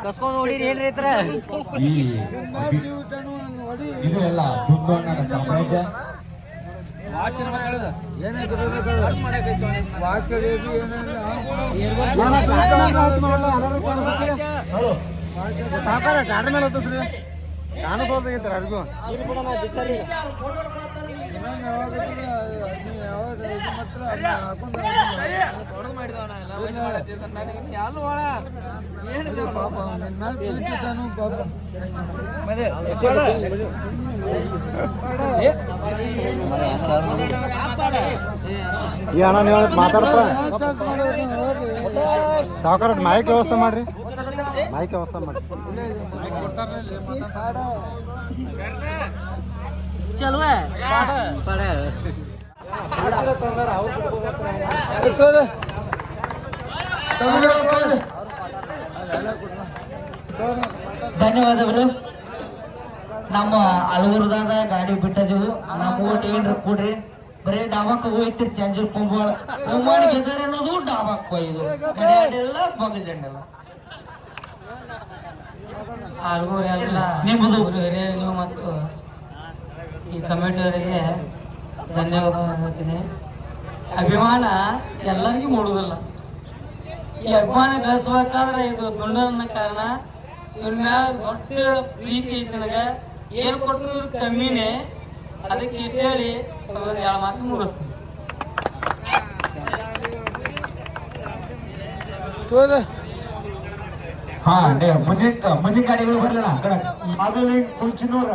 ಕಸ್ಕೊಂಡ್ ನೋಡಿರಿ ಏನ್ರಿ ಐತ್ರ ಇದು ಎಲ್ಲ ದುಂಡಣ್ಣನ ಸಾಮ್ರಾಜ್ಯ. ಸಾಕಾರ ಟಾಟಾ ಮೇಲೆ ಹತ್ತಸ್ರಿ ಕಾಣಿಸೋದಾಗಿತ್ತು ಅರ್ಗು ಈ ಅಣ್ಣ ನೀವು ಮಾತಾಡಪ್ಪ ಸಾವುಕಾರ ಮಾಹಿತಿ ವ್ಯವಸ್ಥೆ ಮಾಡ್ರಿ ಮಾಹಿತಿ ವ್ಯವಸ್ಥೆ ಮಾಡ್ರಿ ಚಲೋ ಧನ್ಯವಾದಗಳು. ನಮ್ಮ ಅಲೂರ್ದಾಗ ಗಾಡಿ ಬಿಟ್ಟದೆವು. ನಮ್ಮ ಓಟ್ ಏನ್ರ ಕೊಡ್ರಿ. ಬರೀ ಡಾಬಾಕ್ ಹೋಯ್ತಿರಿ ಚಂಜೂರ್ ಕುಂಬಾಣ ಗೆದರ್ ಅನ್ನೋದು ಡಾಬಾಕ್ ಹೋಯ್ದು ಎಲ್ಲ ಬಗಜಂಡಲ್ಲ ಅಲ್ಗೂರ್ ಎಲ್ಲ ನಿಮ್ಮದು ಹಿರಿಯರಿಗೂ ಮತ್ತು ಈ ಕಮಿಟಿಯವರಿಗೆ ಧನ್ಯವಾದ ಹೇಳ್ತೀನಿ. ಅಭಿಮಾನ ಎಲ್ಲರಿಗೂ ಮೂಡುವುದಿಲ್ಲ. ಈ ಅಭಿಮಾನ ಗಳಿಸ್ಬೇಕಾದ್ರೆ ಇದು ದುಂಡನ ಕಾರಣ. ಇವ್ರ ಮ್ಯಾಲ ದೊಡ್ಡ ಪ್ರೀತಿ ಐತಿ ನನಗೆ. ಏನ್ ಕೊಟ್ಟರು ಕಮ್ಮಿನೇ. ಅದಕ್ಕೆ ಹೇಳಿ ಎರಡು ಮಾತು ಮುಗಿಸ್ತೀನಿ. ಮುಂದಿನ ಗಾಡಿಗಳು ಬರಲಿಲ್ಲ ಮೊದಲು ಕುಂಚಿನೂರ